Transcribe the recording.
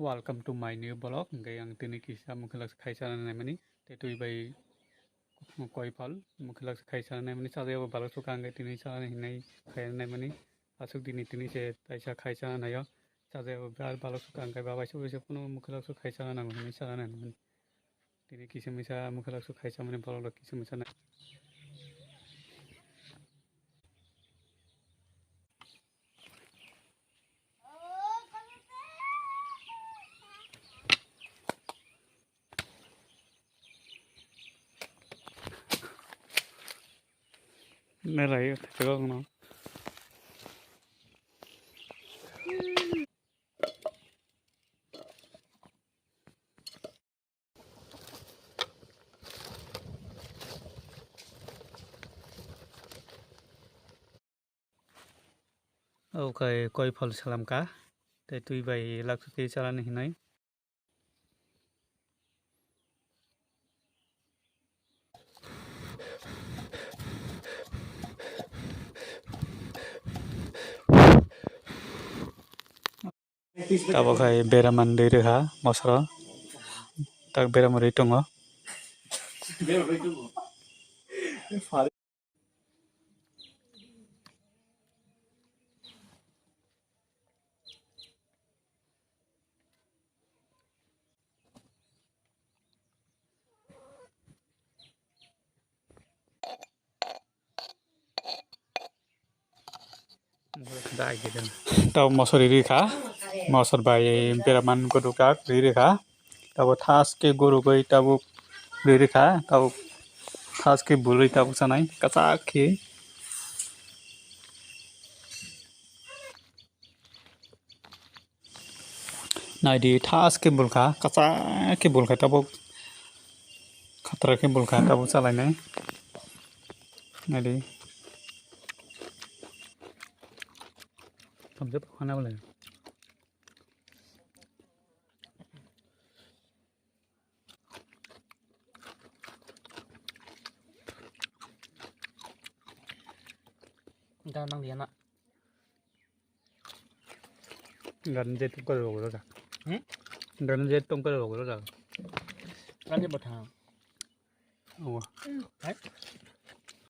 Welcome to my new blog. Cái ang tin ki sa mukhlak khai sa na mani te tui bai koi pal mukhlak khai sa na mani sa de ba su kang cái tin sa na nai khai na mani asuk din tin se tai sa khai sa na yo sa de ba su kang cái ba ba su se puno mukhlak su khai sa na mani sa na mani tin ki se mi sa mukhlak su khai sa mani blog ki se mi sa na na lai cái đó nó okay koi phal salam ka te tui bai lak su ti sa na nai tabo khai beraman dei reha mosra tak beramari tongo dai gitu tau mosori ri kha mosor bai beraman godu ka ri kha tabo thas ke guru bai tabo ri kha tabo thas ke buri tabo sanai kacha ke nai di thas ke bulkha kacha ke bulkha tabo khatra ke bulkha tabo salai nai nai di tamje khana bole Đang mang điện ạ. gần dây tung cơ đồ rồi gần dây tung cơ đồ rồi Đang đi bật hàng. ồ Đấy.